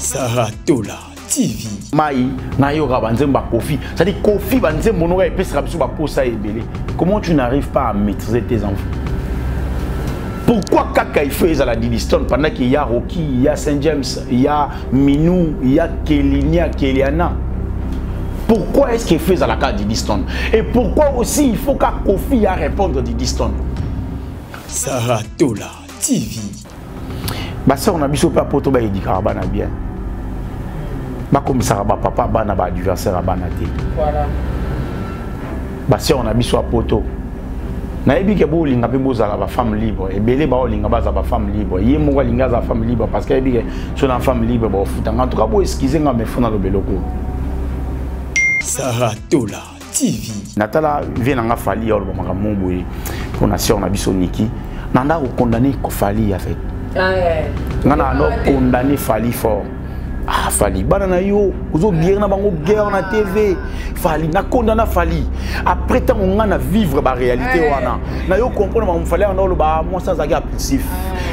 Saratola TV. Mai na yoga banzemba Kofi. Ça dit Kofi banzembo no et pesa biso ba posa ebele. Comment tu n'arrives pas à maîtriser tes enfants? Pourquoi Kaka il fait à la Didiston pendant qu'il y a Rocky, il y a Saint James, il y a Minou, il y a Kelinia, Keliana? Pourquoi est-ce qu'il fait à la carte Didiston? Et pourquoi aussi il faut qu'à Kofi a répondre à Didiston? Saratola TV. Bah ça on a biso pas poto ba edikara bana bien. Bah comme ça ba papa bana ba adversaire bana té. Voilà. Bah ça on a biso poto. Na ebi ke bo linga pe bozala ba femme libre et belé ba linga ba za ba femme libre. Yé mo linga za femme libre parce que ebi ke so na femme libre ba futa. En tout cas bo excuser nga me fona lo beloko. Saratola TV. Natala vient nga fali or ba maka momboye. Pour nation na biso Niki. Nanda ko condamner ko fali en fait. Nana alors condamné Fali fort. Ah Fali banana yo ozo guerre na bango guerre na TV Fali na condamna Fali après tant on a vivre ba réalité wana na yo comprendre ma fallait on ba moi ça zaki impulsif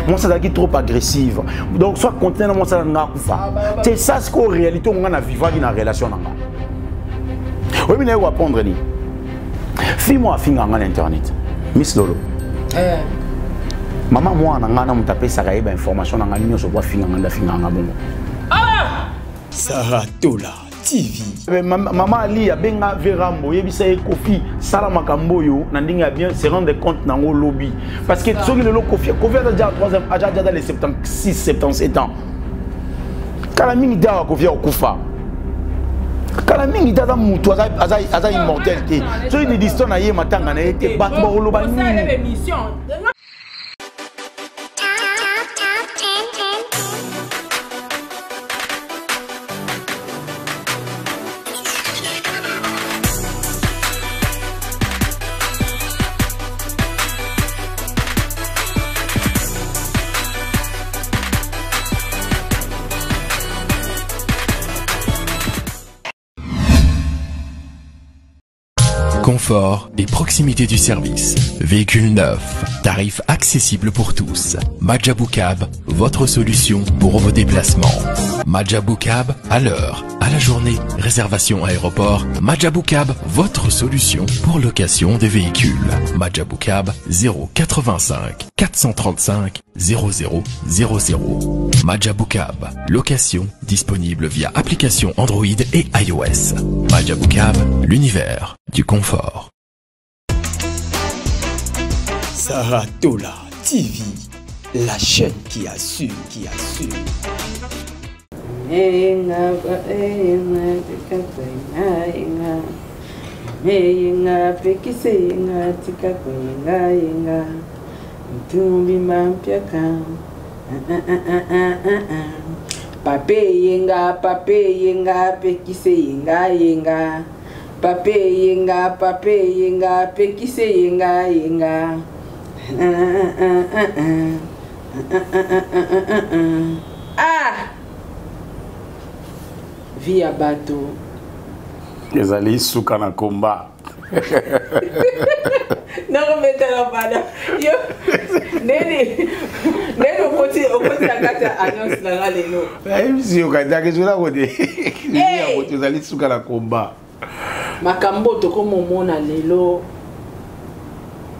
moi ça zaki trop agressive donc soit contenant moi ça na kufa c'est ça ce qu'en réalité on a vivre dans relation nanga oui mais na yo apprendre ni fille-moi finga ngana internet Miss Lolo Maman moi nangana mutape sakaye ba information nanga nyonso kwa finga nganda finga nga bongo. Ah! Saratola TV. Maman Ali abenga Verambo yebisa Kofi sala makambo yo na ndinga bien se rendre compte nango lobby parce que soki le Kofi a déjà 3e aja dans les 76 77 ans. Kala mingi dawa Kofi okufa. Kala mingi dada mutu aza immortalité. So il dit na ye matanga na été battu ba loba ni. Confort et proximité du service. Véhicule neuf, tarifs accessibles pour tous. Majabou Cab, votre solution pour vos déplacements. Majabou Cab, à l'heure, à la journée, réservation aéroport. Majabou Cab, votre solution pour location des véhicules. Majabou Cab, 085 435 0000. Majabou Cab, location disponible via application Android et iOS. Majabou Cab, l'univers du confort. Saratola TV, la chaîne qui assure, Pape yenga pekise yenga Pape yenga pekise yenga Ah via bateau ezali suka na komba non mais t'as pas yo nene okoti akata annonce na lelo si okanda ke zula kode ni ya ezali suka na komba makambo to komo mona lelo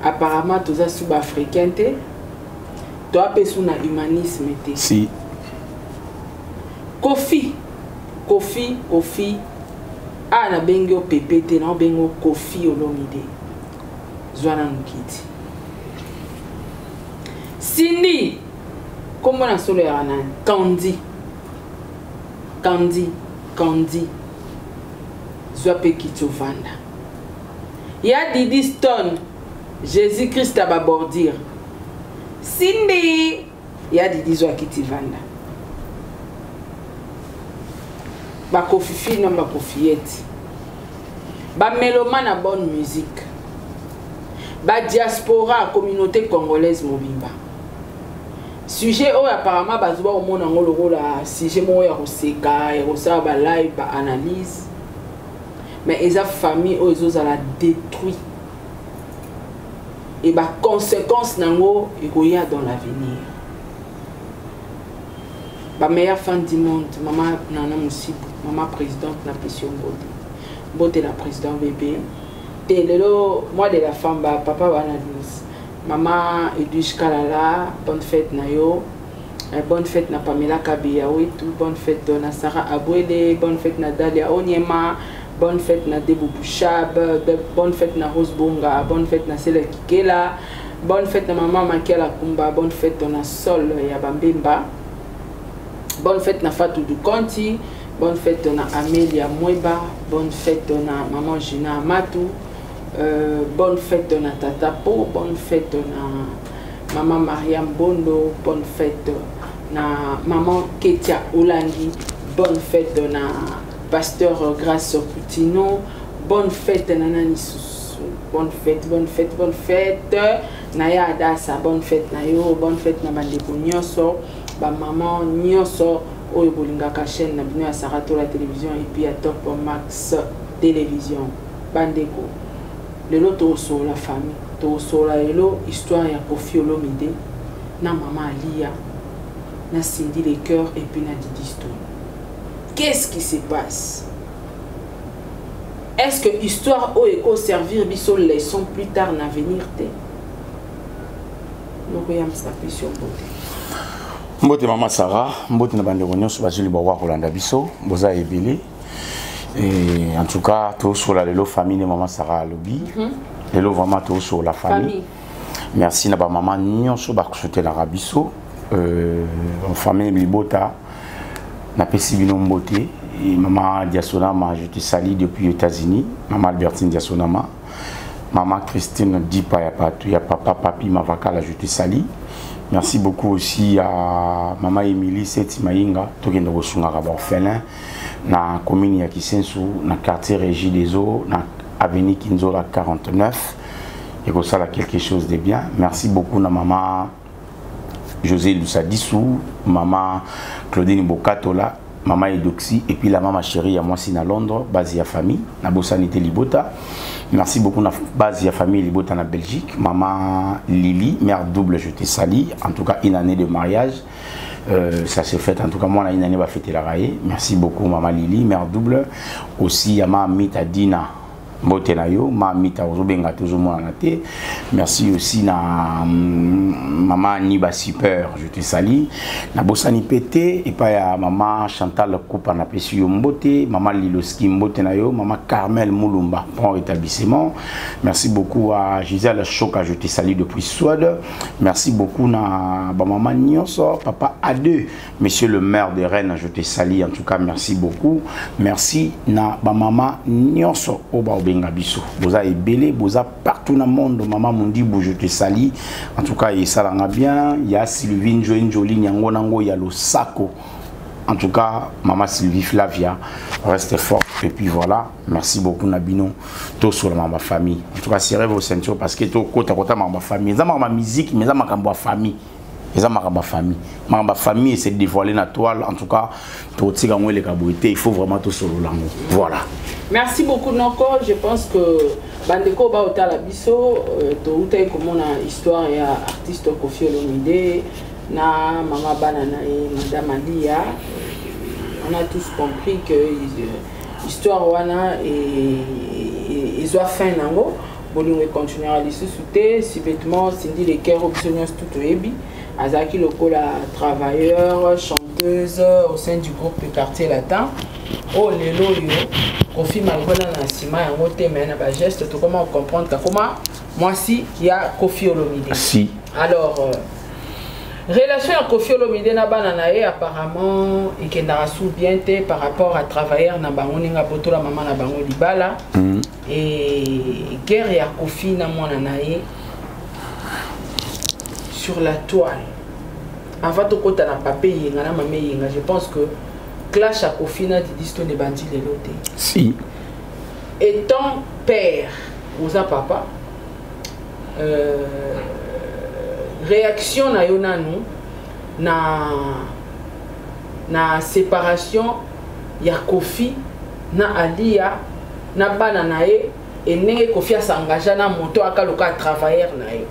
apparemment toza sud-africain te to apesu na humanisme te si Kofi na bengo PPT na bengo Kofi Olomide Zwana Nkiti Cindy comment na solo ya na Candy Zwape Kitovanda ya Didi Stone Jésus Christ ababordir Cindy ya Didi Zwa Kitivanda ba Kofi na ba Kofiette ba mélomane na bonne musique ba diaspora communauté congolaise mobimba sujet o apparemment bazuba au monde ngolo la sujet mo ya koseka ya kosaba ba live ba analyse mais eza famille o ezo la détruit et ba conséquence nango ekoya dans l'avenir La meilleure femme du monde, maman Nana Moussibou, maman présidente na Pession Bote. Bote la présidente bébé. Et moi de la femme, papa Wanadous. Maman Edouche Kalala, bonne fête Nayo. Bonne fête na Pamela Kabiyaou, bonne fête na Sarah Abouele, bonne fête na Dalia Onyema, bonne fête na Debou Bouchab, bonne fête na Rose Bonga, bonne fête na Sele Kikela, bonne fête na maman Makela Kumba, bonne fête na Sol Yabambemba. Bonne fête na Fatou Dukonti, bonne fête na Amélia Mweba, bonne fête na maman Gina Amatou, bonne fête na Tatapo, bonne fête na maman Mariam Bondo, bonne fête na maman Ketia Olangi, bonne fête na pasteur Grace Poutino, bonne fête na Nani Soussou, bonne fête, bonne fête, bonne fête, Naya Adassa, bonne fête na yo, bonne fête na Bandeko Nyonso. Ba maman nyonso oyo bolingaka chaîne na bino ya Sarato la télévision et puis à Top Max télévision bandeko lelo to so la famille to so la lelo histoire ya Koffi Olomide na maman Alia na Cindy les cœurs et puis na Didi Stone. Qu'est-ce qui se passe? Est-ce que histoire oyo servir biso leçon plus tard na venir te? Nous yam sa passion beauté. Mbote Maman Sarah, mbote na bande réunion sur bazuli bawa Rolanda biso, boza ebele. Et en tout cas, tout sur la lelo famille de Maman Sarah lobby. Lelo vraiment tout sur la famille. Merci na ba maman nyon sur ba souhaiter la rabiso. En famille Libota na pesi bino mbote et maman Diasonama, je te salue depuis les États-Unis. Maman Albertine Diasonama. Maman Christine Dipa ya papa papi Mavakala, je te salue. Merci beaucoup aussi à Maman Émilie Seti Maïnga, tout qui nous reçoit à orphelin, na commune ya Kisensu, na quartier Régie des Eaux, na avenue Kinzola 49. Et comme ça, là, quelque chose de bien. Merci beaucoup à Maman José Lusadissou, Maman Claudine Bokatola, Maman Edoxy, et puis la maman chérie à moi aussi à Londres, base à famille, na Bossanité Libota. Merci beaucoup na base à famille Libota na Belgique. Maman Lily, mère double, je te salue. En tout cas, une année de mariage. Ça s'est fait. En tout cas, moi, une année, va fêter la raille. Merci beaucoup, Maman Lily, mère double. Aussi, à ma Mita Dina. Mbotenayo, ma Mita Ozobenga, toujours moi en athée. Merci aussi na Maman Niba Super, je te salue. Na Bossani Pété, et pas à Maman Chantal Koupa na Pesio Mbote, Maman Liloski Mbotenayo, Maman Carmel Moulumba, bon rétablissement. Merci beaucoup à Gisèle Choka, je te salue depuis Suède. Merci beaucoup na Maman Nyonso, Papa A2, Monsieur le maire de Rennes, je te salue. En tout cas, merci beaucoup. Merci na Maman Nyonso, Oba Benga biso. Boza ebele, boza partout dans le monde. Maman Mondibou, je te salue. En tout cas, il s'alanga bien. Il y a Sylvine Joine Jolie Nyango Nango, il y a le Sako. En tout cas, Maman Sylvie Flavia, reste fort. Et puis voilà, merci beaucoup Nabino. Tout sur ma famille. En tout cas, c'est rêve au centre parce que tout côté à côté ma famille. Ça ma musique, mais ça ma famille. Et ça ma famille. Ma famille c'est dévoilé la toile. En tout cas, tout ce qui les cabouités, il faut vraiment tout sur le langue. Voilà. Merci beaucoup Noko. Je pense que Bandeko ba otala biso to utai comme on a histoire et artiste Koffi Olomide na maman banana et madame Alia. On a tous compris que l'histoire wana et ils ont fait nango. Bolingo continuer à l'issouter si bêtement Cindy les cœurs optionnels tout ebi. Azaki Lokola travailleur, chanteuse au sein du groupe Quartier Latin. Oh lelo yo Koffi malgré na sima yango te mais na ba geste tout comment comprendre comment moi si il y a Koffi Olomide. Si. Alors relation à Koffi Olomide na banana et apparemment et kendara sou bien te par rapport à travailleur na bango ninga botola maman na bango libala et guerre ya Koffi na mwana na ye sur la toile. Avant de côté na papier na mamé yenga, je pense que clash à Koffi na Didi Stone bandi les lotés. Si. Étant père, osa papa, réaction na yonanu na séparation ya Koffi na Alia na banana et nenge Koffi a s'engagé na moto akaloka travailleur na ye.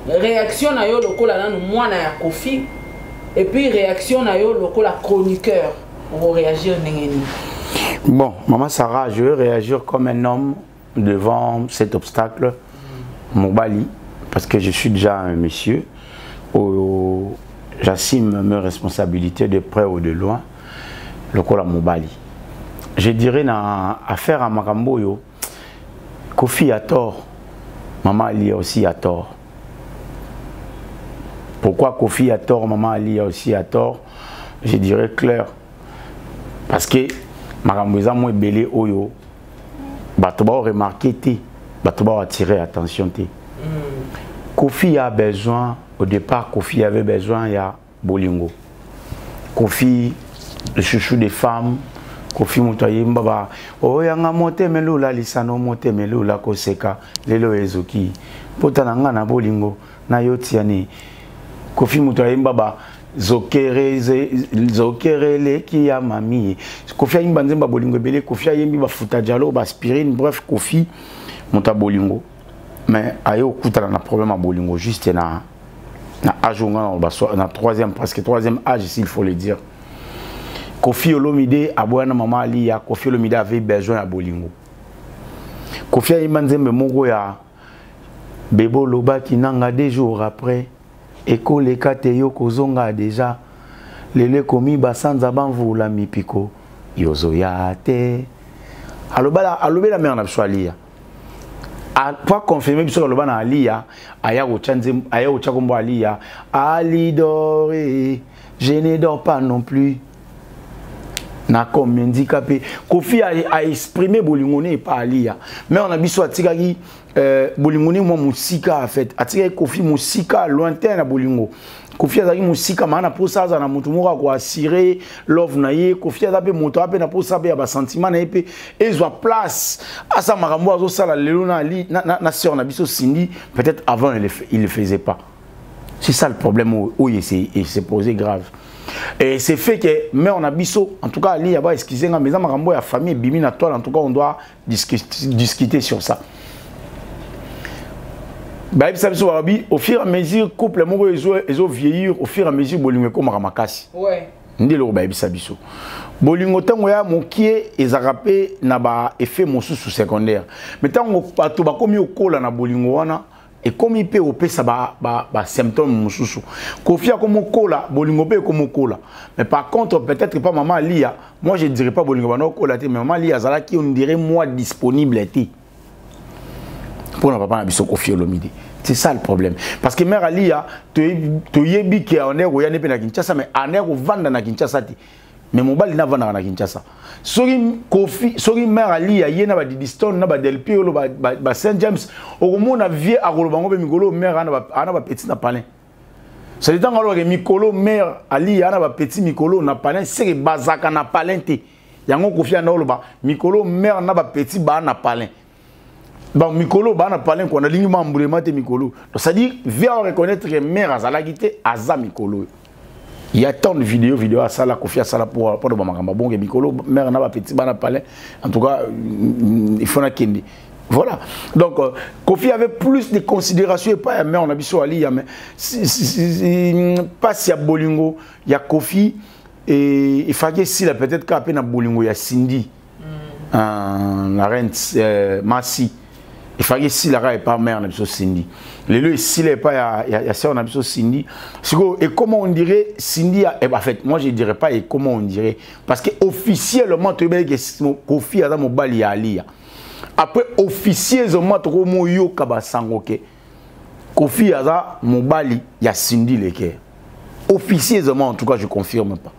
Réaction na yo lokola nanu mwana ya Koffi Et puis réaction na yo loko la chroniqueur pour réagir nengeni. Bon, maman Sarah, je veux réagir comme un homme devant cet obstacle, Mobali, parce que je suis déjà un monsieur. J'assume mes responsabilités de près ou de loin. Le col à Mobali. Je dirais dans affaire à Makamboyo, Kofi a tort, Maman Ali aussi a tort. Pourquoi Kofi a tort, Maman Ali aussi a tort? Je dirais clair. Parce que Makamboza moi belé oyo, Batoba a remarqué té, Batoba a attiré attention té. Kofi a besoin, au départ Kofi avait besoin il y a Bolingo. Kofi, le chouchou des femmes, Kofi Moutaye Mbaba, oh yanga monte melo la lisano monte melo la koseka, lelo ezoki. Potananga na Bolingo, na yotiani. Kofi Moutaye Mbaba, zokere le ki ya mami. Kofi a yimba nzemba Bolingo bele, Kofi a yimbi ba futa dialo, ba aspirine, bref Kofi monta Bolingo. Mais ayo kuta na problème à Bolingo juste na âge na troisième presque troisième âge s'il faut le dire. Kofi Olomide aboana Maman Ali ya Kofi Olomide avait besoin à Bolingo. Kofi a yimba nzembe moko ya bebo loba kinanga 2 jours après. Eko le kate yo kozonga déjà lele komi basanza banvula mipiko yozo ya te alobela mère na bswalia a pas confirmer biso loba na alia aya ochanze aya ochakombo alia ali doré je ne dors pas non plus na comme handicapé Kofi a exprimé Bolingo ne pas alia mais on a biso atikaki Bolingo ni mo musika en fait atikaki Kofi musika lointain na Bolingo Kofi azaki musika mana posa za na mutu moko ko assurer love na ye Kofi azape moto ape na posa be ya ba sentiment na ye ezwa place asa makambo azo sala lelo na ali na sœur na biso Cindy peut-être avant il le faisait pas. C'est ça le problème où il s'est posé grave. Et c'est fait que, mais on a biso, en tout cas, Ali, yaba, excusez moi, mais dans ma famille, bimi na toile, en tout cas, on doit discuter sur ça. Au fur et à mesure, couple, ils ont vieillir, au fur et à mesure, bolingo comme ramakasi. Ouais. Ndelo ba ebisa biso. Bolingo tango ya mokie ezarapé na ba effet mosusu secondaire. Mais tango bato ba komi okola na bolingo wana et comme il peut opérer ba symptômes mususu. Kofi a comme kola, bolingo pe comme kola. Mais par contre peut-être pas Maman Lia, moi je dirais pas bolingo bano kola te, mais Maman Lia zala qui on dirait moi disponible été. Pour na papa na biso Kofi Olomide. C'est ça le problème. Parce que mère Alia, tu yebi qui en est ou ya ne pe na Kinshasa, mais en est ou vanda na Kinshasa ti. Mais mon bal na vanda na Kinshasa. Sori Kofi, sori mère Alia yena ba Didiston na ba Del Piero ba Saint James, au moment na vie a Rolobango be Mikolo mère ana ba petit na palin. Ça dit alors que Mikolo mère Alia ana ba petit Mikolo na palin, c'est bazaka na palin te. Yango Kofi ana oloba Mikolo mère na ba petit ba na palin. Bon, Mikolo, on a parlé qu'on a lignement de Mikolo. Ça dit, viens reconnaître que mère Azalagité, Aza Mikolo. Il y a tant de vidéos à ça, la Kofi à ça pour le Bamagamba. Bon, Mikolo, mère n'a pas petit, on a parlé. En tout cas, il faut la Kendi. Voilà. Donc, Kofi avait plus de considération et pas mère, on a vu sur Ali, mais pas si à Bolingo, il y a Kofi et il fallait si peut-être qu'à peine à Bolingo, il y a Cindy, la reine Massi. Il fallait si la pas mère n'a Cindy. Les lieux si les pas il y a ça on a besoin Cindy. Et comment on dirait Cindy en fait moi je dirais pas et comment on dirait parce que officiellement tu sais que Kofi a dans mon bali ali. Après officieusement tu comme yo kabasangoke. Kofi a dans mon bali il y a Cindy les cœurs. Officieusement en tout cas je confirme pas.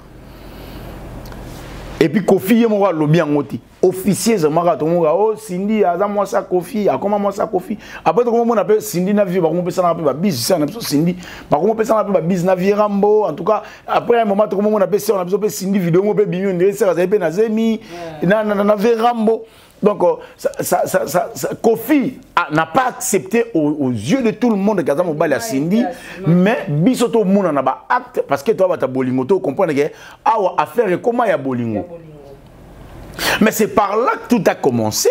Et puis Kofi est mon lobby en oti. Officieusement tout le monde oh Cindy a moi ça Kofi a comment moi ça Kofi après comment on appelle Cindy na vie par comment on peut ça appeler bis ça on appelle Cindy par comment on peut ça appeler bis na vie Rambo en tout cas après un moment comment on appelle ça on appelle Cindy vidéo on peut bien on dirait ça ça peut na zemi na vie Rambo donc Kofi n'a pas accepté aux yeux de tout le monde que ça mobile à Cindy mais biso tout le monde en a pas acte parce que toi va ta bolingo tu comprends que affaire comment il y a bolingo. Mais c'est par là que tout a commencé.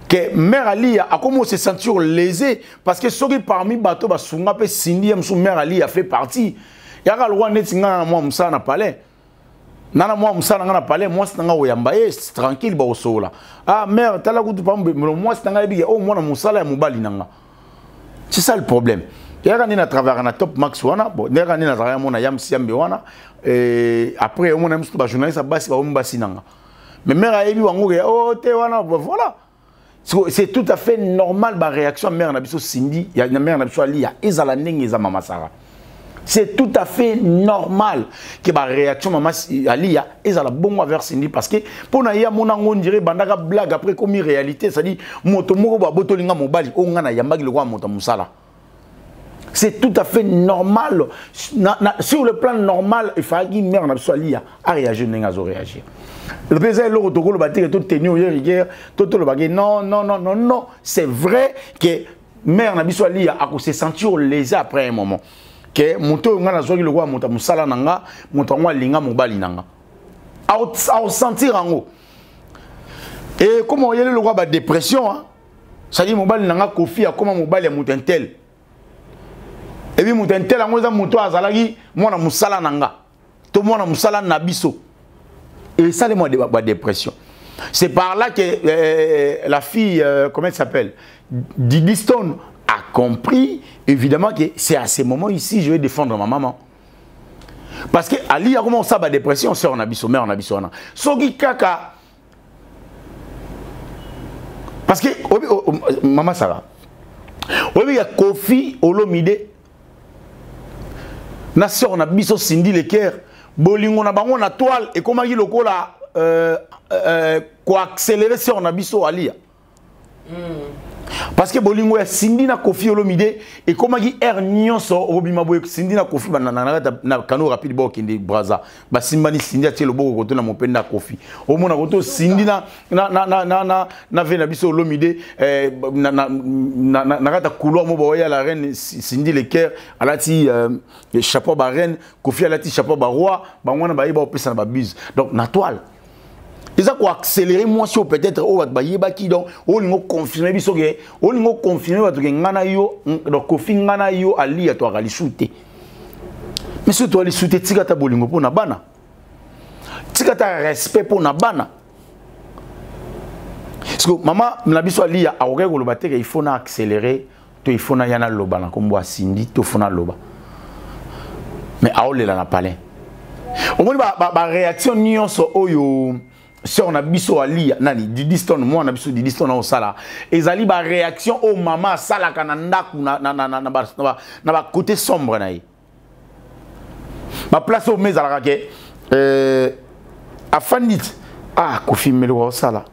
Que Mère Ali a commencé à se sentir lésée. Parce que ceux qui parmi bateau Basunga pe Cindy Mère Ali a fait partie. yaka lwa neti nga moi musala na palais nana moi musala nga na palais moi sanga oyamba tranquille ba osola ah mère tala kutu pambe moi sanga ebi oh moi na musala ya mobali nanga. C'est ça le problème. Yaka ni na travers na top max wana bon yaka ni na travers mon na yam siambe wana et après on a mis ba journaliste basi ba mbasi nanga. Mais mère a ebi wango oh te wana voilà. C'est tout à fait normal la réaction mère na biso Cindy, ya mère na biso Ali ya ezala ndenge eza mama Sarah. C'est tout à fait normal que la réaction maman Ali ya ezala bongo vers Cindy parce que pour na ya mona on dirait bandaka blague après comme réalité ça dit moto moko ba botolinga mobali o nga na yambaki le kwa moto musala. C'est tout à fait normal sur le plan normal il faut que mère na biso Ali ya a réagir ndenge zo réagir. Le président est là, tout le bâtiment, tout tenu hier, tout le bâtiment. Non. C'est vrai que mère Nabiso Ali a se sentir lésé après un moment. Que mon tour, on a joué le roi, mon musala nanga, mon tour, linga, mon bali nanga. À sentir en haut. Et comment il y a le roi de dépression, ça dit mon bali nanga, Kofi, comment mon bali a mon tel. Et puis mon tel, en haut, mon tour, azalagi, moi, musala nanga. Tout le monde a musala Nabiso. Et ça, c'est ma dépression. C'est par là que la fille, comment elle s'appelle, Didi Stone, a compris, évidemment, que c'est à ce moment ici, je vais défendre ma maman. Parce que Ali a commencé à ma dépression, c'est en abisso, mère en abisso. Sogi Kaka. Parce que, maman Sarah, il y a Kofi Olomide, na sœur en abisso Cindy Leker. Bolingo na bango na toile et comment il lokola quoi accélérer sur na biso alia parce que bolingo ya Cindy na Kofi Olomide et comment il nyonso obima boye Cindy na Kofi na kano rapide bo kende braza ba simbani Cindy a tielo boko koto na mopenda Kofi o mona koto Cindy na vena biso Olomide na kata couloir mo boya la reine Cindy Leker alati chapeau ba reine Kofi alati chapeau ba roi ba mwana ba yeba opesa na ba bise donc na toile. Et ça quoi accélérer moi si peut-être au va yeba ki donc o lingo confirmer biso ke o lingo confirmer ba to ke ngana yo donc Kofi ngana yo ali ya to ali shooter. Mais ce to ali shooter tika ta bolingo po na bana. Tika ta respect po na bana. Parce que maman na biso ali ya aoke ko loba te il faut na accélérer to il faut na yana loba na kombo Cindy to faut na loba. Mais aolela na palais. Au moins ba réaction nyonso oyo si on a biso ali nani Didi Stone moi on a biso Didi Stone au sala ezali ba réaction au maman sala kana ndaku na ba côté sombre na yi ba place au meza la ke afandit ah Kofi melo au sala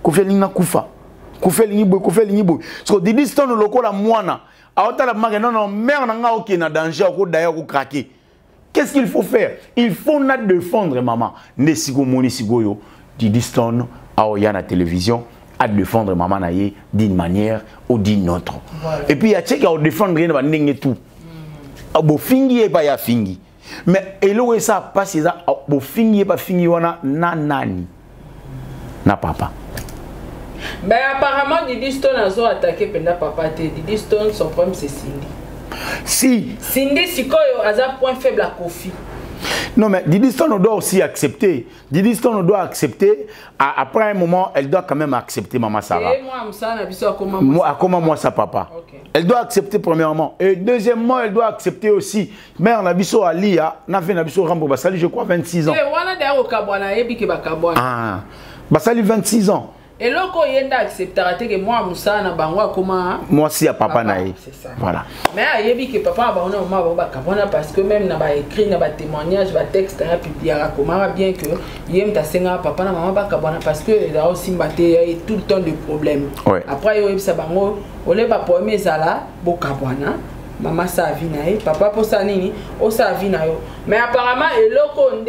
Kofi linga kufa Kofi lingi boy so Didi Stone lokola mwana aotala mage non mère na nga oké na danger ko d'ailleurs ko craquer. Qu'est-ce qu'il faut faire? Il faut na défendre maman. Nesigo moni sigoyo Didi Stone à la télévision à défendre maman naye d'une manière ou d'une autre. Voilà. Et puis il y a check à défendre rien va n'engue tout. Bo fingi et pas ya fingi. Mais elo ça passe ça bo fingi et pas fingi wana na nani. Na papa. Mais apparemment Didi Stone a zo attaqué pendant papa te Didi Stone son problème c'est Cindy. Si Cindy sikoyo a un point faible à Kofi. Non mais Didi Stone doit aussi accepter. Didi Stone doit accepter. Après un moment, elle doit quand même accepter maman Sarah. Et moi, comment moi sa papa. Okay. Elle doit accepter premièrement. Et deuxièmement, elle doit accepter aussi. Mère Nabiso Alia, Nabiso Rambo Basali, je crois 26 ans. Ah, Basali 26 ans. Et là, quand il y a accepté que moi, Moussa, na bangwa comment moi si à papa naï. C'est ça. Voilà. Mais il y a que papa a on parce que même na ba écrit na ba témoignage, ba texte na publié comment bien que yem ta senga papa na maman ba kabona parce que il a aussi mbaté tout le temps de problèmes. Ouais. Après il y a ça bango, on les ba premier zala bo kabona. Maman sa vie naï, papa pour ça nini, o sa vie naï. Mais apparemment et là qu'on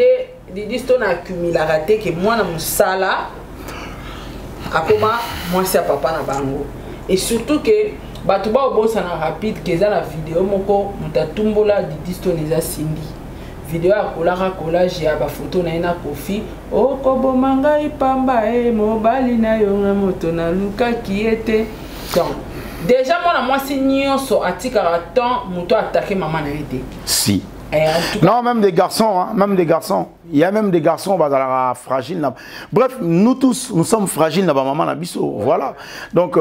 Didi Stone accumule la raté que moi na musala Akoma, moi c'est papa na bango. Et surtout que batuba obosa na rapide que la vidéo moko mutatumbola Didi Stone eza Cindy. Vidéo akola collage ya ba photo na ina Kofi. O kobo manga ipamba mobali na yo na moto na luka qui était. Donc déjà moi si nyonso atika temps muto attaquer maman na été. Si. Non, même des garçons, hein, même des garçons. Il y a même des garçons fragiles. Bref, nous tous, nous sommes fragiles dans maman Nabiso. Voilà. Donc,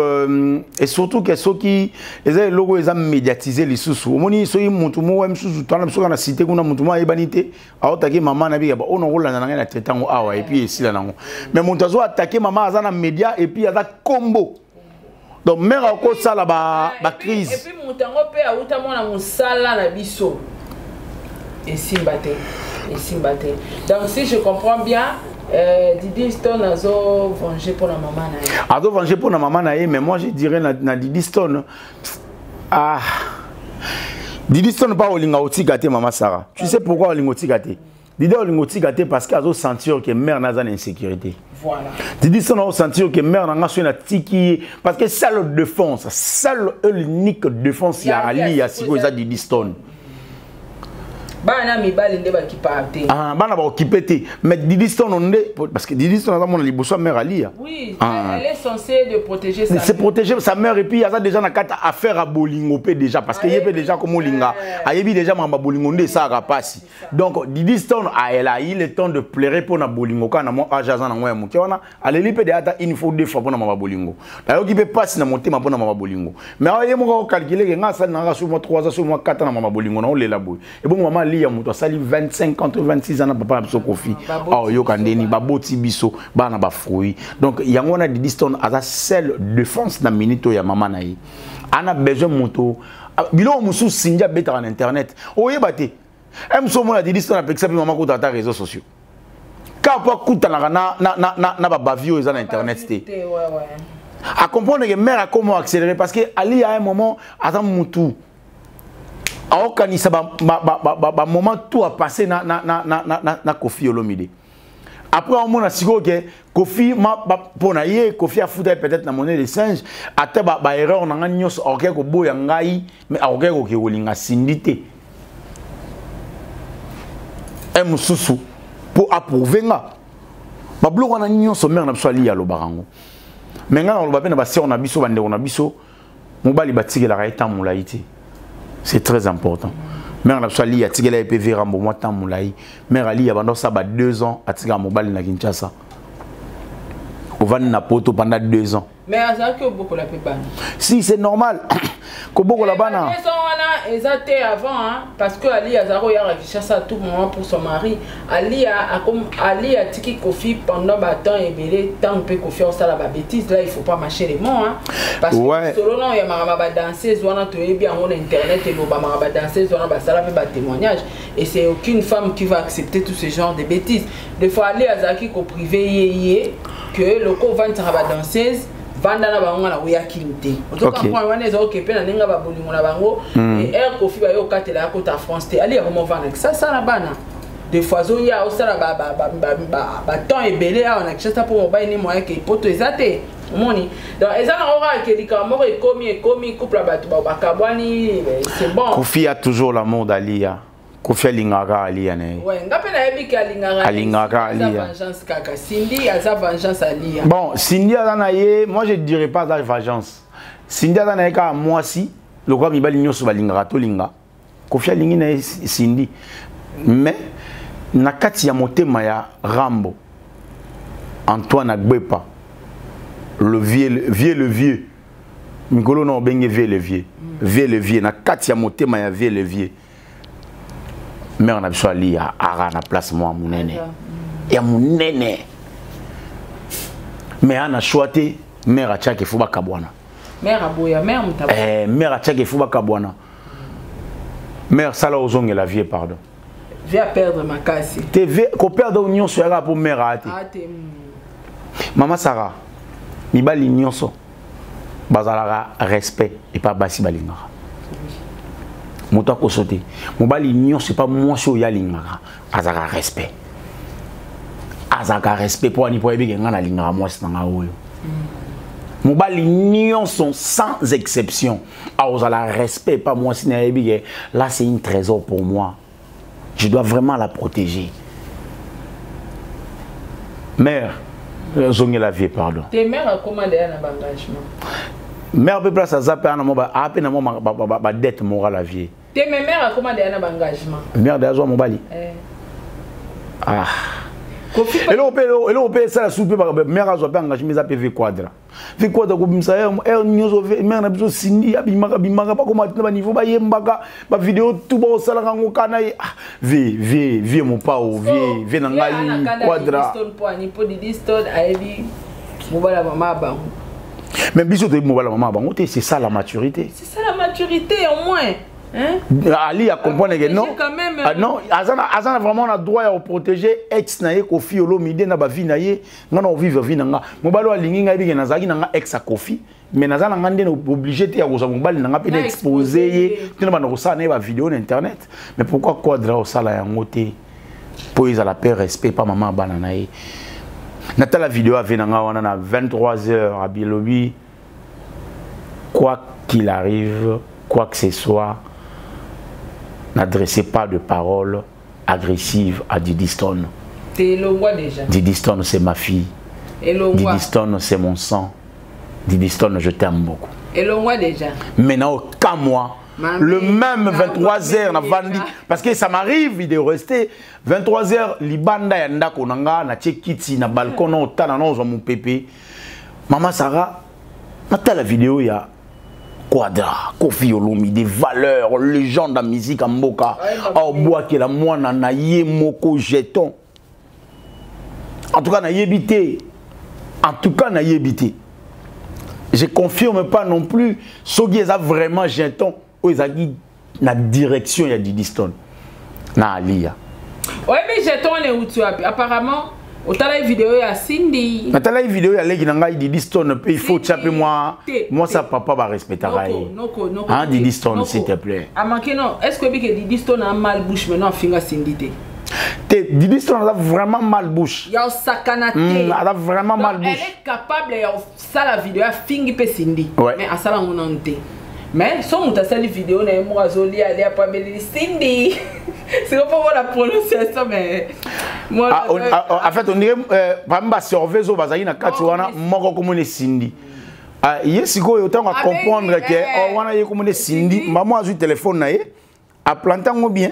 et surtout que ceux qui les logos ils ont médiatisé les sous-sous. Moni soyi mutumo em sous-sous. Toi, nous sommes cité qu'on a mutumo et banité. A attaqué maman Nabi. On enroule la nana traitant awa et puis ici là nango. Mais montazo attaqué maman azana média et puis aza combo. Donc mère a encore ça là bas crise. Et puis montango pe a uta mona musala na biso. Et Simbate. Donc si je comprends bien, Didi Stone a vengé pour la maman. A vengé pour la maman, mais moi je dirais na Didi Stone. Ah. Didi Stone pas olinga otigate maman Sarah. Tu sais pourquoi olinga otigate? Didi olinga otigate parce qu'elle a senti que mère n'a pas d'insécurité. Voilà. Didi Stone a senti que mère n'a pas une tiki parce que seule défense, seule l'unique défense il y a Ali à Siko Didi Stone. Bana mibali nde ba kipate. Ah, bana ba occupé mais Didi Stone on est parce que Didi Stone a mon liboso mère Ali. Oui, elle est censée de protéger sa mère. C'est protéger sa mère et puis il y a déjà na kata affaire à bolingo pe déjà parce que il y a déjà comme linga. Ayebi déjà mamba bolingo ndé ça rapasi. Donc Didi Stone elle a eu le temps de pleurer pour na bolingo kana mo ajaza na ngoya muke wana aleli pe de ata une fois deux fois pour na mamba bolingo. D'ailleurs qui peut passer na monter pour na mamba bolingo. Mais aye mo calculer que nga ça na sur moi 3 ans sur moi 4 ans na mamba bolingo na on lela boy. Et bon maman li ya muto sali 25 entre 26 ans papa biso kofi. Oh yo kandeni baboti biso bana ba fruit. Donc yango na Didi Stone a seule défense na minute ya maman na yi. Ana besoin moto bilo musu sinja beta en internet. Oyebate. Emso mo na Didi Stone avec ça puis maman ko tata réseaux sociaux. Ka pa kuta na ba bavio eza na internet té. À comprendre que mère a comment accélérer parce que Ali à un moment attend mutu. A okanisa ba moment tout a passé na Kofi Olomide. Après on a siko que Kofi pona ye Kofi a foutu peut-être na monnaie de singe ate ba erreur na nganyos OK ko boya ngai mais OK ko ke wolinga sindité. Mususu pour approuver nga. Ba bloko na nyonso mère na biso ali ya lo barango. Mais nga na lo ba pe na ba sœur na biso bande na biso mobali batike la raita mulaiti. C'est très important. Mère na biso ali ya tigela EPV rambo moi tant mulai. Mère ali ya bando ça ba 2 ans atika mobali na Kinshasa. Au van na poto pendant 2 ans. Mais ça que beaucoup la pépa. Si c'est normal. Ko beaucoup la bana. Ils étaient avant hein, parce que Ali Azaro ya Kinshasa à tout moment pour son mari. Ali a tiki Kofi pendant temps et belé tant peu Kofi on ça la bêtise là il faut pas mâcher les mots hein. Parce que selon il y a maraba danseuse on a trouvé bien on internet et maraba danseuse on a ça la fait témoignage et c'est aucune femme qui va accepter tout ce genre de bêtises. Des fois Ali Azaki ko privé que le co vend maraba danseuse vandana bango na oya kilité otoka kwa wana ezo okepe na ninga babolingo na bango et air Kofi ba yo katela ko ta France te ali vraiment vendre ça na bana des fois zo ya osala ba temps et belé on a Kinshasa pour mobile ni moyen que poto ezate moni donc ezana ora ke likambo e komi couple ba ba kabwani c'est bon. Kofi a toujours l'amour d'Alia. Kofi alingaka Alia ne. Ouais, ngape na yebi ki alingaka Alia. Vengeance kaka. Cindy a sa vengeance Alia. Bon, Cindy a na ye, moi je dirais pas sa vengeance. Cindy a na ye ka moi si, le quoi mi bali nyoso balingaka to linga. Kofi alingi na Cindy. Mais na kati ya motema ya Rambo. Antoine Agbepa. Le vieux. Mikolo no benge vieux. Vieux na kati ya motema ya vieux. Mère na biso ali ya ara na place moi munene. Ya munene. Mais ana choité mère a tchake fuba kabwana. Mère aboya, mère mutaba. Mère a tchake fuba kabwana. Mère sala ozonge la vie pardon. Viens perdre ma casse. TV ko perdre union soira pour mère ate. Maman Sarah. Mibali nyonso. Bazala respect et pas basi balingara. Moto ko sauter mobali nyon c'est pas moi so ya lingaka azaka respect pour ani pour ebike ngana lingaka moi c'est nga oyo mobali nyon sont sans exception azala respect pas moi c'est na ebike là c'est un trésor pour moi je dois vraiment la protéger mère zonge la vie pardon tes mères a commandé un engagement mère peut place à zapper na mo ba dette morale la vie T'es mes mères a commandé un engagement. Mère d'Azo Mobali. Ah. Et là, on peut ça la soupe par mère Azo pas engagement ça PV Quadra. V Quadra comme ça nyozo mère na biso sindi abimaka pas comment na niveau ba yembaka ba vidéo tout ba sala ngo kana v mon pa o v na ngai Quadra. Pour di diston aibi mobala mama ba. Mais biso de mobala mama ba c'est ça la maturité. C'est ça la maturité au moins. Hein? Ali a compris que non. Non, Azana vraiment a droit à protéger ex naie Kofi Olomide na ba vie naie, non on vivre vie nanga. Mobalo alingi ngai bi na zaki nanga ex a Kofi, mais nazana ngande obligé te ya ko mobali nanga pe exposer tena bana ko sa na ba vidéo na internet. Mais pourquoi Quadra au sala ya ngote? Pour ils à la paix respect pas maman bana naie. Nata la vidéo a venanga wana na 23h à Bilobi. Quoi qu'il arrive, quoi que ce soit, n'adressez pas de paroles agressives à Didi Stone. T'es l'ongwa déjà. Didi Stone, c'est ma fille. Didi Stone, c'est mon sang. Didi Stone, je t'aime beaucoup. Et l'ongwa déjà. Maintenant, qu'à moi, le même 23h, parce que ça m'arrive de rester 23h, Libanda yanda konanga, na tchekiti, na balcon, na otana, na ozo mon pépé. Maman Sarah, maintenant la vidéo, il y a Quadra, Kofi Olomide, des valeurs, légende de la musique en Mboka. Au bois que la moine na yé moko jeton. En tout cas, na yébité. En tout cas, na yébité. Je confirme pas non plus. Ce qui est vraiment jeton, ils ont dit la direction il y a Didi Stone. Na Alia. Ouais, mais jeton est où tu as apparemment. Otala vidéo ya Cindy. Natala vidéo ya legi nanga Didi Stone il faut taper moi ça papa va respecter Noko. Hein Didi Stone s'il te plaît. A manqué non, est-ce que Didi Stone a mal bouche maintenant finga Cindy te? Didi Stone a vraiment mal bouche. Il y a sakana te. Elle a vraiment mal bouche. Elle est capable de faire la vidéo à fingi pe Cindy. Mais à ça on en te. Mais si on a fait une vidéo, on a Zoli aller à Cindy. C'est pas pour la prononciation, mais. Moi, en fait, on dirait que surveiller au bazar, na katuana, moko comme Cindy. Yesiko, autant à comprendre que on a comme Cindy. Maman a eu téléphone naé, a planté un bien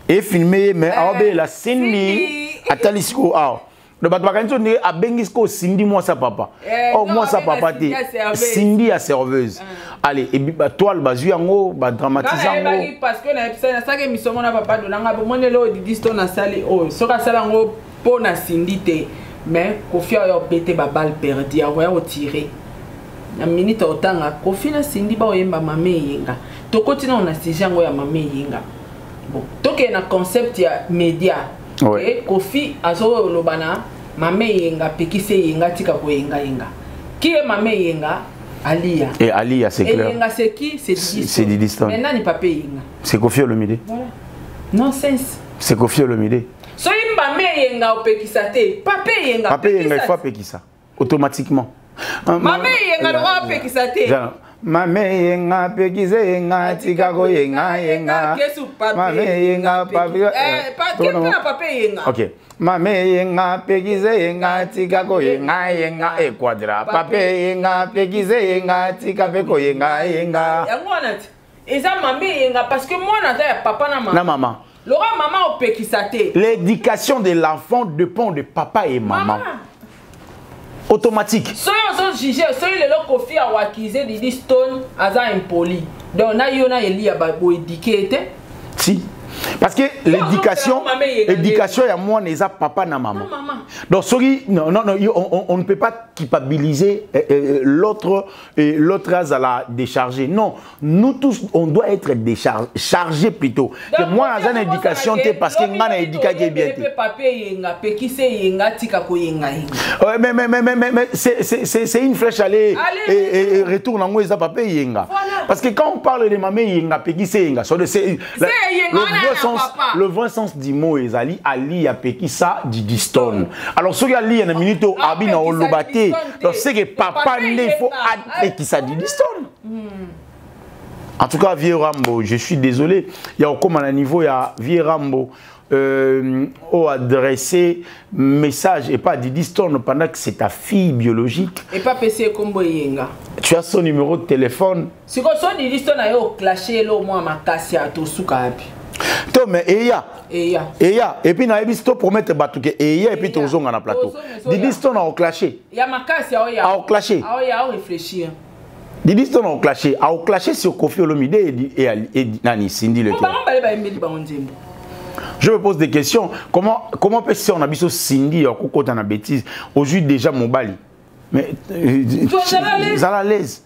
et filmé, mais la Cindy. Atalisiko, le batouakanto n'est à Bengisco Cindy moi sa papa. Oh moi sa papa t'es Cindy a serveuse. Allez et puis toi le basu yango ba dramatiser yango. Parce que na ça que mission na papa de nanga bo monelo Didi Stone na sali oh so ka sala ngo po na Cindy te mais Kofi a pété ba balle perdue a voya tirer. Na minute otanga Kofi na Cindy ba oyemba mame yenga. To continue na sujet ngo ya mame yenga. Bon, donc il y a un concept ya média. Okay, Kofi azo lobana mame yenga pekise yenga tika ko yenga. Qui est mame yenga? Alia. Et Alia c'est clair. Yenga c'est qui? C'est Didi Stone. Maintenant ni pape yenga. C'est Kofi Olomide. Voilà. Nonsense. C'est Kofi Olomide. So mame yenga opekisa te. Pape yenga. Pape yenga il faut pekisa automatiquement. Mame yenga doit pekisa te. Mame yenga pekise yenga tika ko yenga. Mame yenga pape. Pape yenga. OK. Mame yenga pekise yenga tika ko yenga e Quadra. Pape yenga pekise yenga tika pe ko yenga. Yango nati. Eza mame yenga parce que moi na ya papa na maman. Na maman. Laura maman opekisa te. L'éducation de l'enfant dépend de papa et maman. Automatique. Soyez aux juger, soyez les locaux Kofi à wakiser Didi Stone aza impoli. Donc na yona eli ya babo éduqué. Si. Parce que l'éducation, il y a moi, les papa na maman. Donc, sorry, non, on ne peut pas culpabiliser l'autre à la décharger. Non, nous tous, on doit être déchargés plutôt. Que moi, j'ai une éducation, parce que moi, j'ai une éducation mais c'est une flèche aller et retourne en moi, papa yenga. Parce que quand on parle de maman yenga, c'est le vrai sens du mot est Ali a péki ça Didi Stone. Alors ce qui Ali a une minute abina olobate, donc c'est que papa il faut péki ça Didi Stone. En tout cas, Vieux Rambo, je suis désolé. Il y a comme à niveau, il y a Vieux Rambo au adressé message et pas Didi Stone pendant que c'est ta fille biologique. Et pas PC Kombo Yenga. Tu as son numéro de téléphone. Si vous avez Didi Stone, il y a clashé le moi ma casse à tout souka. Toi, mais et puis, na ebisto promettre batuke et puis tu zonga na plateau. Didi Stone a clashé. Il y a ma casse a clashé. Ah, il y a réfléchir. Didi Stone a clashé sur Kofi Olomide et Nani Cindy Le Tour. Je me pose des questions. Comment peut-ce qu'on a vu Cindy au côté de la bêtise aujourd'hui déjà mon bali. Mais ça la l'aise.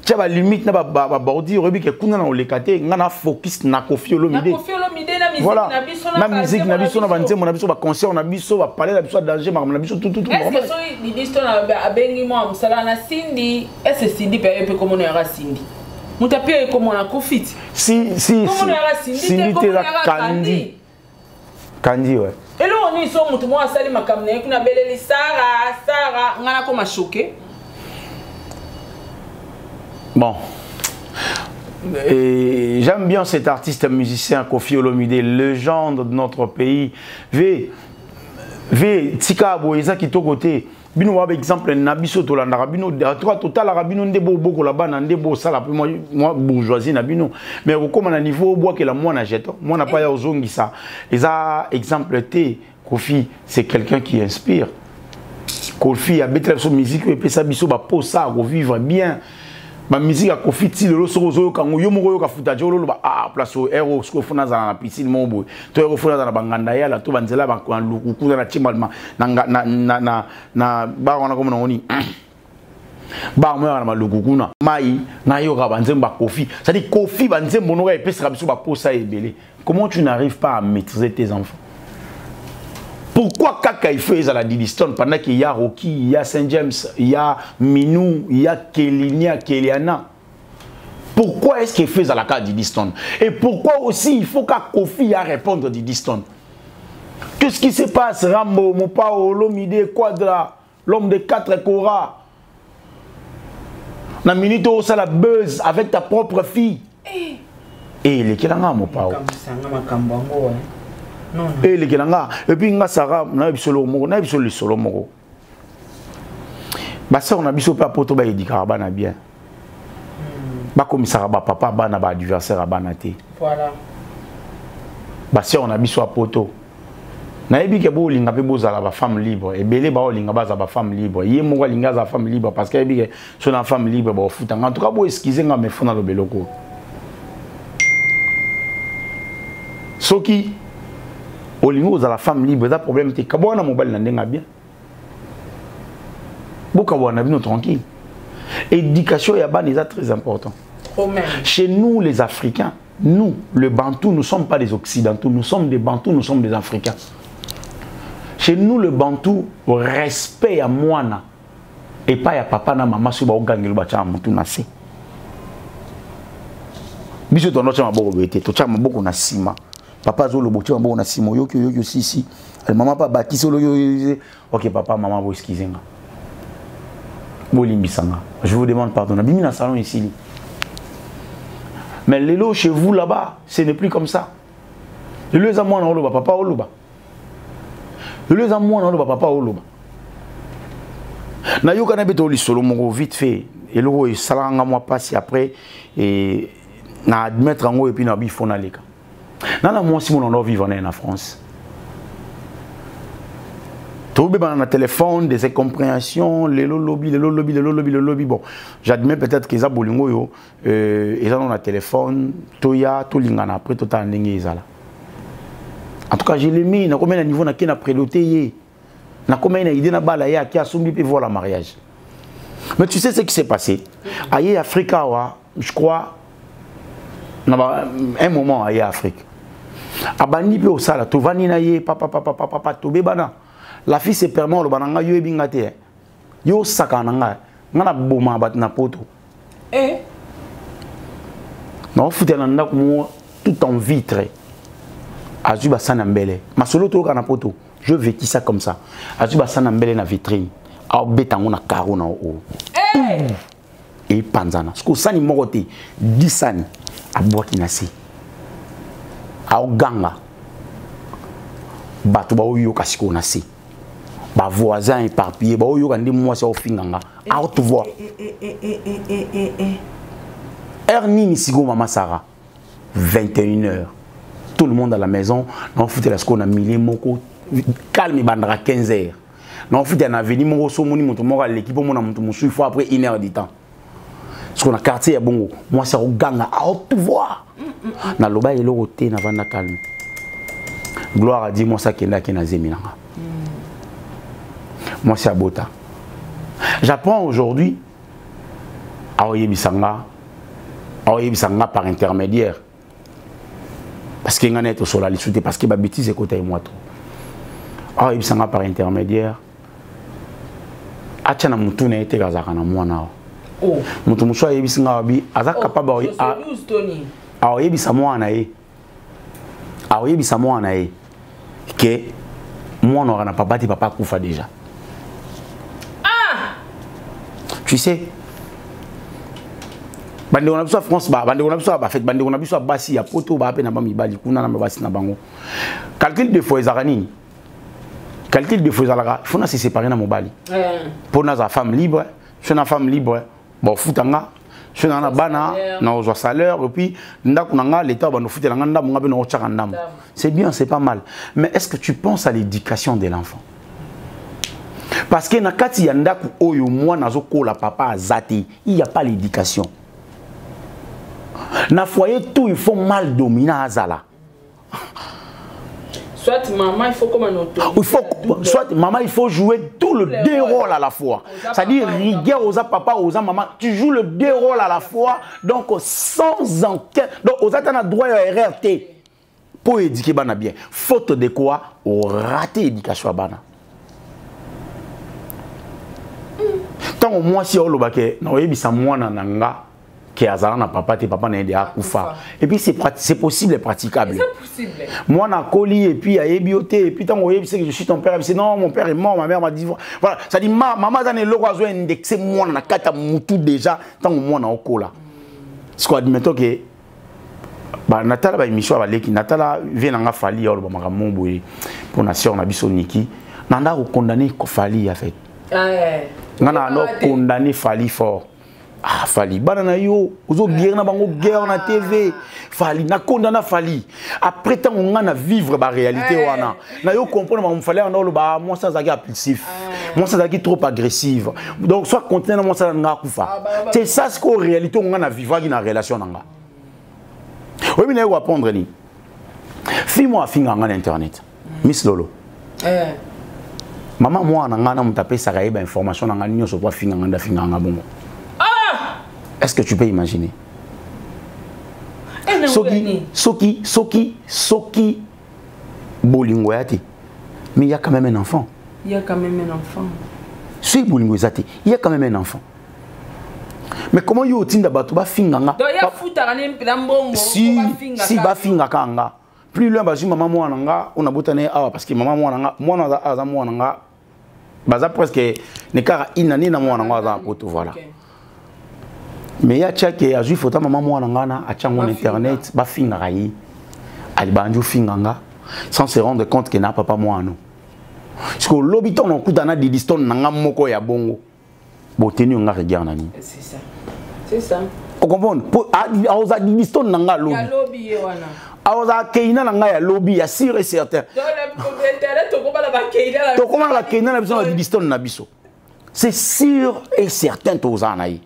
Tu as limite na ba bordi rebi ke kuna na olekate ngana focus na Kofi Olomide. Na Kofi Olomide na musique na biso na musique na biso na banzemo na biso ba concert na biso ba parler na biso danger na biso tout. Est-ce que so Didi Stone a bengi moi musala na Cindy? Est-ce Cindy peut comment on ira Cindy? Mutapie comment on a Kofi? Si comment on ira Cindy te la Candy. Candy ouais. Et là on est sur mutu moi sali makamne kuna beleli Sarah ngana ko ma choqué. Bon, j'aime bien cet artiste musicien Kofi Olomide, légende de notre pays. Tika Boyeza qui côté. Bino par exemple Nabiso Tolanda Rabino, toi total Rabino ndebo boko là-bas ndebo ça la moi bourgeoisie Nabino. Mais comme à niveau bois que la moi na jette, moi n'a pas ya ozongi ça. Et ça exemple T Kofi, c'est quelqu'un qui inspire. Kofi a betre son musique et puis ça biso ba pour ça vivre bien. Ma musique a Kofi ti le sozo kango yo moko yo ka futa jolo ba place au héros ce que fona za na piscine mobo to héros fona za na banganda ya la to banzela ba kwa luku na chimbalma na ba wana comme ngoni ba mo na maluku kuna mai na yo ka banzemba Kofi ça dit Kofi banzembo no ka epesa biso ba posa ebele. Comment tu n'arrives pas à maîtriser tes enfants? Pourquoi Kaka il fait à la Didi Stone pendant qu'il y a Rocky, il y a Saint James, il y a Minou, il y a Kelinia, Keliana? Pourquoi est-ce qu'il fait à la carte Didi Stone? Et pourquoi aussi il faut qu'à Kofi a répondre à Didi Stone? Qu'est-ce qui se passe? Rambo, Mopao, Olomide, Quadra, l'homme de 4 Cora. La minute où ça la buzz avec ta propre fille. Et les Kelanga, Mopao. Et les Kelanga, et puis Sarah, on a eu solo moro, on a eu solo moro. Bah ça on a eu solo poto ba yedi karabana bien. Bah comme ça ba papa ba na ba adversaire à banate. Voilà. Bah ça on a eu solo poto. Na ebi ke bo linga pe bozala ba femme libre et belé ba o linga ba za ba femme libre. Yé mo linga za femme libre parce que ebi ke so na femme libre ba futa. En tout cas bo excuser nga me fona lo beloko. Soki au niveau de la femme libre, ça problème c'est que bon na mobile n'endenga bien. Beaucoup on bien tranquille. Éducation et ban est très important. Chez nous les Africains, nous le Bantou, nous ne sommes pas des Occidentaux, nous sommes des Bantous, nous sommes des Africains. Chez nous le Bantou, respect à moana et pas à papa na maman sur ba ogangelo ba cha mutu na se. Biso tono cha maboko bete, to cha maboko na sima. Papa zo le botti maboko na sima yo si. Maman pas bâti solo yo. OK papa maman vous excusez moi. Bolimbisanga. Je vous demande pardon. Bimi na salon ici. Mais les lots chez vous là-bas, ce n'est plus comme ça. Le lieu à moi na oloba papa oloba. Le lieu à moi na oloba papa oloba. Na yo kana beto li solo moko vite fait. Et le salanga moi passe après et na admettre en haut et puis na bifo na leka. Nana moi si mon on vivre en France. Tout le monde a un téléphone, des incompréhensions, les lobby. Bon, j'admets peut-être qu'ils ont bolingo ils ont un téléphone, toya, tout l'ingana après tout en ligne ils là. En tout cas, je l'ai mis, na combien de niveau na qui na préloté, na combien d'idées na bala ya qui a soumis pour voir le mariage. Mais tu sais ce qui s'est passé? Aïe Africa je crois, un moment aïe Afrique. Abandi pe au sala, to vani na ye papa to bebana. La fille se permet le bananga yo ebingate. Yo sakananga ngana boma bat na poto. Non futela ndako mo tout en vitre. Azuba sana mbele. Masolo to kana poto. Je vécu ça comme ça. Azuba sana mbele na vitrine. A betango na karo na o. Et panzana. Ce que sani mokote 10 sani. abwaki na se aoganga bato baoyoka siko na se bavoisin éparpillé baoyoka ndi mwasi aofinganga out voir heure nini siko mama Sarah 21h tout le monde à la maison on fout la siko na milieu moko calme bandara 15h on fout en avenue moko so moni moto moko l'équipe mona moto musu il faut après 1 heure du temps parce qu'on a quartier ya bongo moi ça oganga out voir na loba eloko te na vanda calme gloire a dit moi ça kenda kena zeminanga moi c'est abota j'apprends aujourd'hui à oyebisanga par intermédiaire parce que ngana eto sola lisute parce que ba bêtise ekota moi trop à oyebisanga par intermédiaire acha na mutu na ete kazaka na mwana oh mutu muso ayebisinga abi aza capable a oyebisa mwana ye a oyebisa mwana ye que moi on n'a pas battu papa kufa déjà. Ah, tu sais, bande on a besoin France ba bande on a besoin ba fait bande on a besoin basi ya poto ba pe na ba mibali kuna na basi na bango. Calcul de fois ezarani. Calcul de fois ezalaka, faut na se séparer na mobali. Pour na za femme libre, je suis une femme libre, bon futanga je suis dans bana na ozo salaire et puis ndako nanga l'état ba no futela nganda munga be no tchaka ndam. C'est bien, c'est pas mal. Mais est-ce que tu penses à l'éducation de l'enfant? Parce que na kati ya ndako oyo moi nazo kola papa azati, il y a pas l'éducation. Na foyer tout il faut mal dominer azala. Soit maman il faut comme un autre. Soit maman il faut jouer tout le deux rôles à la fois. C'est-à-dire rigueur aux papa aux maman, tu joues le deux rôles à la fois donc sans enquête. Donc aux t'as droit à RRT pour éduquer bana bien. Faute de quoi au raté éducation bana. Tant au moins si on le baké, na oyebisa mwana nanga qui a na papa te papa na aidé à kufa. Et puis c'est possible et praticable. C'est possible. Moi na coli et puis à ebioté et puis tant que je suis ton père, c'est non mon père est mort, ma mère m'a dit voilà, ça dit maman dans le logo indexé moi na kata mutu déjà tant que moi na okola. Ce qu'on admettons que ba natala ba émission ba leki natala vient nga fali or ba makambo boye pour nation na biso niki nanda ko condamner ko fali en fait. Ngana no condamner fali fort. Ah fali banana yo ozo guerre na bango guerre na TV fali na condamna fali après tant on a vivre ba réalité wana na yo comprendre ma fali on ba moi sans agi impulsif moi sans agi trop agressive donc soit contenir moi ça nga kufa c'est ça ce qu'en réalité on a vivre dans relation nanga oui mais na apprendre ni fille-moi finga nga internet Miss Lolo maman moi nanga na mutape ça ba information nanga nyoso kwa finga nga bongo. Est-ce que tu peux imaginer? Soki, Bolingoyati. Mais il y a quand même un enfant. Il y a quand même un enfant. Si Bolingoyati, il y a quand même un enfant. Mais comment you tinda batu ba finganga? Do ya futa kanem plambongo. Si ba finga kanga. Plus loin ba maman moi nanga, on a botané ah parce que maman moi nanga, moi na za moi nanga. Baza presque ne kara inani na moi nanga za poto voilà. Mais il y a tchèque a joué photo maman moi nangana a tchang mon internet ba finga rai ali banjo finganga sans se rendre compte que n'a papa moi non parce que l'habitant on coûte na didiston nanga moko ya bongo boteni on nga regard nani c'est ça on comprend pour a oza didiston nanga lobby ya lobby wana a oza keina nanga ya lobby ya sûr et certain dans le internet to ko ba keina to comment la keina na biso na didiston na biso c'est sûr et certain to oza naï.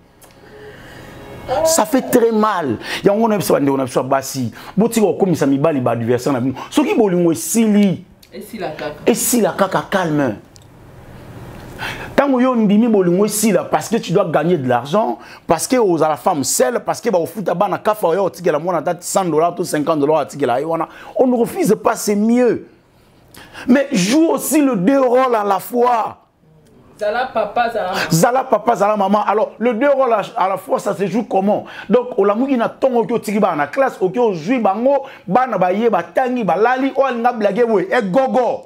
Ça fait très mal. Il y a un peu de basi. Boti ko komisa mibali ba adversaire na bino. Soki bolingo esili. Esili la kaka calme. Tant que yo ndimi bolingo esili parce que tu dois gagner de l'argent, parce que aux la femme seule, parce que ba ofuta bana kafa yo tikela mona tati $100 ou $50 tikela wana. On ne refuse pas, c'est mieux. Mais joue aussi le deux rôles à la fois. Zala papa, zala maman. Zala papa, zala maman. Alors, le deux rôles à la fois, ça se joue comment? Donc, on a mouki na tongo kyo tiki ba na classe, ok, on joue bango, ba na ba ye, ba tangi, ba lali, o alinga blage we, e gogo.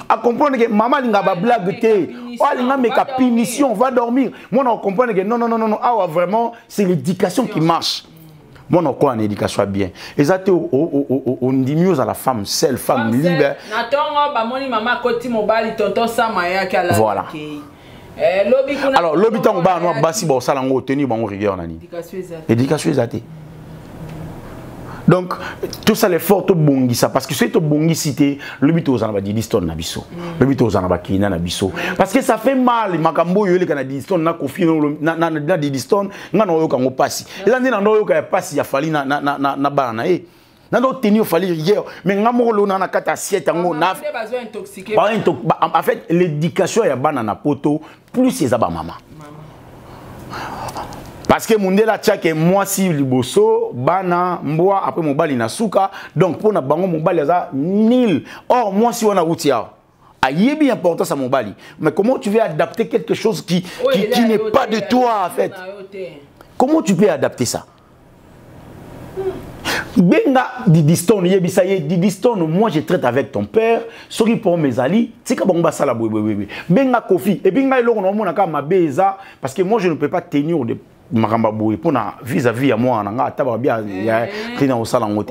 À comprendre que maman linga ba blague te, o alinga meka punition, va dormir. Moi, on comprend que non, ah, vraiment, c'est l'éducation qui marche. Bon, on a une éducation bien. Et ça, on dit mieux à la femme, seule femme libre. Voilà. Alors, l'habitant bas, nous basi bon ça l'ango tenir bon rigueur nani. Éducation exate. Donc tout ça les forts to bongi ça parce que c'est to bongi cité l'habito aux anaba diston na biso. L'habito aux anaba kina na biso. Parce que ça fait mal makambo yo le kana diston na kofi na diston ngana yo kango pasi. Et là na yo ka pasi ya fali na bana Nando tenir fallait hier mais ngamolo na kata assiette ngo na en fait l'éducation ya bana na poto plus c'est ça ba maman parce que mundela tchake moi si liboso bana mboa après mobali na suka donc pour na bango mobali za nil or moi si on a outia aïe bien important ça mobali mais comment tu veux adapter quelque chose qui n'est pas de toi en fait comment tu peux adapter ça Benga Didiston, Didiston, moi je traite avec ton père, sorry pour mes alliés, c'est comme on ça la Benga Kofi, et Benga Loron, ma beza, parce que moi je ne peux pas tenir de Maramba Boui pour vis-à-vis à moi, on a bien, il y a un au salon.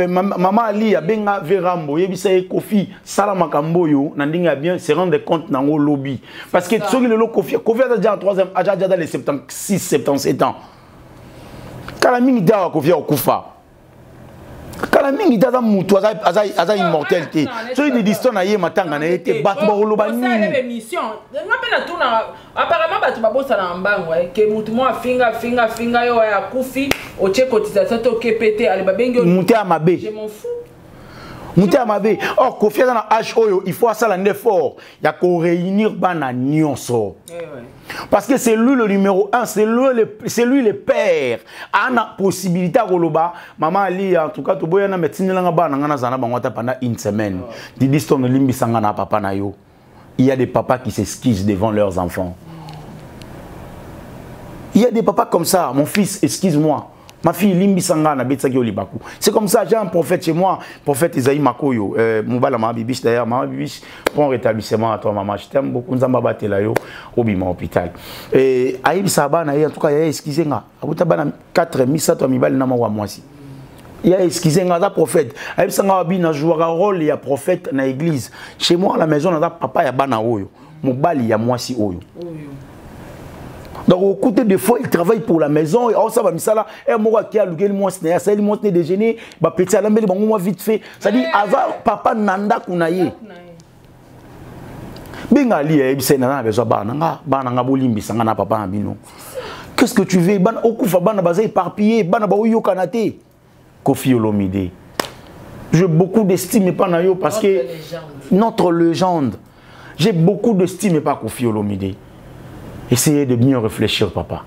Maman Ali, a Benga Verambo, Yebisa Kofi, Salamakamboyo, Nandinga bien, se rendre compte dans le lobby. Parce que celui le Kofi a déjà en 3e, a déjà dans les 76, 77 ans. Kalamingi dawa kofia okufa. Kalamingi dawa mutu aza immortalité. Celui de diston na ye matanga na été battu ba oloba ni. Ça les émission. Ngapela tuna apparemment battu ba bossa na mbango ke mutu mo finga yo ya kufi oche cotisation to kepete ale babengi mutu ya mabe. Je m'en fous. Mutu ya mabe. Or kofia na H oyo il faut ça un effort. Ya ko réunir bana nyonso. Parce que c'est lui le numéro 1, c'est lui le père. A la possibilité à Goloba. Maman Ali, en tout cas, tu vois, pendant une semaine. Il y a des papas qui s'excusent devant leurs enfants. Il y a des papas comme ça. Mon fils, excuse-moi. Ma fille Limbi Sangana Betsaki Olibaku. C'est comme ça, j'ai un prophète chez moi, prophète Isaïe Makoyo, Moubala Mama Bibiche d'ailleurs, Mama Bibiche, bon rétablissement à toi maman, je t'aime beaucoup, nous avons battu là, au Bima hôpital. Et Aïb Sabana, en tout cas, il y a excusé, il y a 4 missa, toi, Mibal Nama Wamoisi. Il y a excusé, il y a un prophète. Aïb Sangana a joué un rôle, il y a prophète dans l'église. Chez moi, à la maison, il y a papa, il y a Bana Oyo. Moubali, il y a Moisi Oyo. Donc, au côté de fois, il travaille pour la maison. Et ça va, ça là, et moi qui a le gel, moi, c'est ça, il m'a déjeuner, bah petit à la maison, moi vite fait. Ça dit, avant, papa nanda kunaye. Bengali, c'est nana besoin bananga bolimbi, sangana papa ambino. Qu'est-ce que tu veux? Ban okufa bana bazé éparpillé, bana ba oyo kanate. Kofi Olomide. J'ai beaucoup d'estime pas nayo parce que notre légende. J'ai beaucoup d'estime et pas Kofi Olomide. Essayez de mieux réfléchir, papa.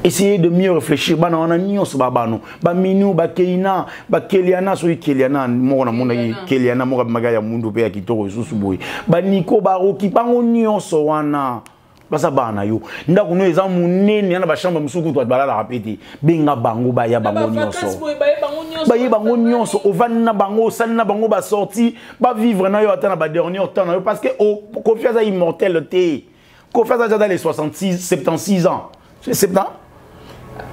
Essayez de mieux réfléchir. Bah on a nions babano. Bah minou, bah keina, bah keliana, soy keliana, mona mona keliana, mora magaya mundo pe akitoro susuboy. Bah niko baroki, bah on nions wana. Bah ça bana yo. Nda kuno eza munene na ba chamba musuku to balala rapete. Benga bango ba ya bango nyonso. Ba ye bango nyonso ovana bango salina bango ba sorti, ba vivre na yo atana ba dernier temps na yo parce que confiance à immortalité. Kofi a dans les 66, 76 ans. C'est 70 ans?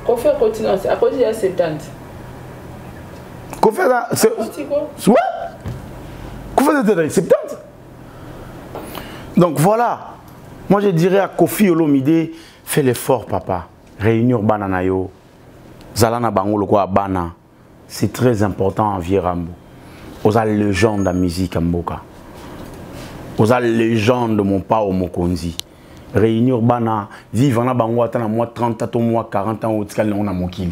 Kofi a continué, à cause de 70. Kofi a... Ouais. Kofi a dans les 70. Donc voilà. Moi je dirais à Kofi Olomide, fais l'effort papa. Réunir Bananayo. Zalana Bango quoi Bana. C'est très important en Vierambo. Aux légendes de la musique en Mboka. Aux légendes de mon père au Mokonzi. Réunir bana vivre na bango atana moi 30 ans moi 40 ans au tikali on a mokili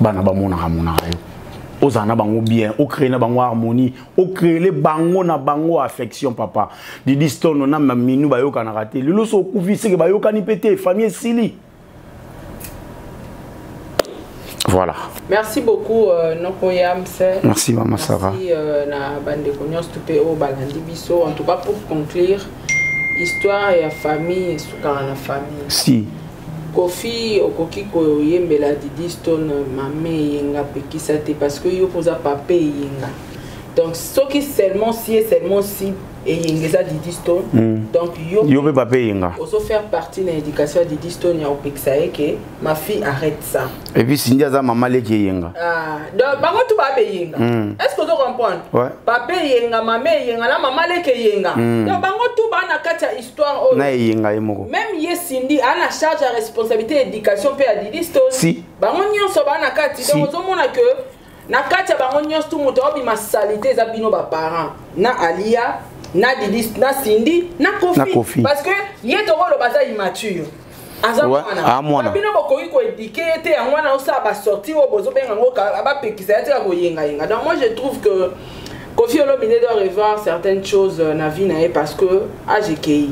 bana ba mona ramona yo ozana bango bien o créer na bango harmonie o créer les bango na bango affection papa di diston na minu ba yo kana raté le so kufi c'est que ba yo kani pété famille sili. Voilà. Merci beaucoup Nokoyam. Merci maman Sarah. Merci na bande konyos tupé au balandi biso en tout cas pour conclure. Histoire et la famille, la famille. Si. Kofi, okoki ko yembela di diston mamé yenga pekisate parce que yo posa papé yenga. Donc ce qui seulement si et Yengeza Didi Stone. Donc, yo peut faire partie de l'éducation de Didi Stone au Pixaé que ma fille arrête ça. Et puis, Cindy a maman qui yenga. Donc, bango tout ba yenga. Est-ce que tu comprends? Ouais. Papa yenga, maman yenga, la maman qui yenga. Donc, bango tout ba na katia histoire. Na yenga emoko. Même ye Cindy a la charge de responsabilité d'éducation pe à Didi Stone. Si. Bango nyonso ba na katia. Donc, on mona que na katia bango nyonso tout moto obi ma salité za bino ba parents. Na Alia na Didi, na Cindy, na Kofi. Parce que y est le bazar immature. Amwana. Bino bokoki ko éduquer te amwana osa ba sortir au bozo benga ngoka aba pekisa te ko yenga yenga. Donc moi je trouve que Kofi Olomide doit revoir certaines choses na vie na parce que AGKI.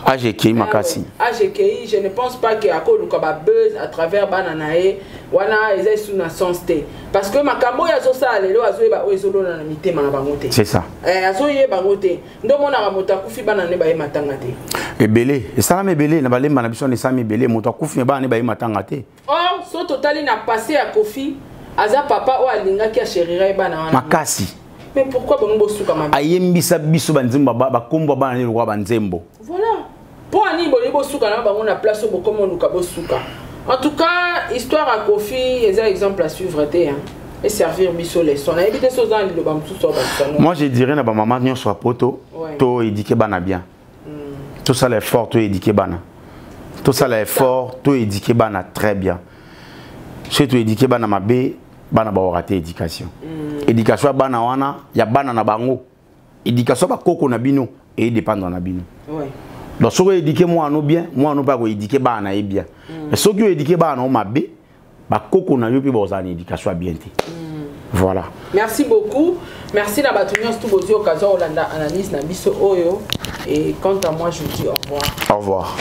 AGKI makasi. AGKI, je ne pense pas que akolu ka ba buzz à travers bananae wana eza sous na sensté parce que makambo ya zo sa lelo azo ba ezolo na mitema na bangote. C'est ça. Azo ye bangote. Ndo mona ka mota kufi banane ba ye matanga te. Ebele, esala mebele na balemba na biso ne sa mebele moto kufi ba ne ba ye matanga te. Oh, so totali na passé à Kofi, aza papa o alinga ki a chériré bana wana. Makasi. Mais pourquoi bango suka mama? Ayembisa biso banzimba ba kombo bana ne roi banzembo. Voilà. Pour ani bo suka na bango na place bo komo nuka bo suka. En tout cas, histoire à Kofi, est un exemple à suivre et servir biso leçon. On a évité ce dans le bam tout ça. Moi je dirais na ba maman nyo soit poto, to éduquer bana bien. Tout ça l'effort to éduquer bana. Tout ça l'effort to éduquer bana très bien. Surtout éduquer bana mabe, bana ba rater éducation. Éducation bana wana, ya bana na bango. Éducation ba koko na bino et dépendre na bino. Ouais. Donc si vous éduquez moi non bien, moi non pas vous éduquer bana et bien. Mais si vous éduquez bana on mabe, ba koko na yo pe ba za éducation bien. Voilà. Merci beaucoup. Merci na batunions tout bozi occasion Olanda analyse na biso oyo et quant à moi je vous dis au revoir. Au revoir.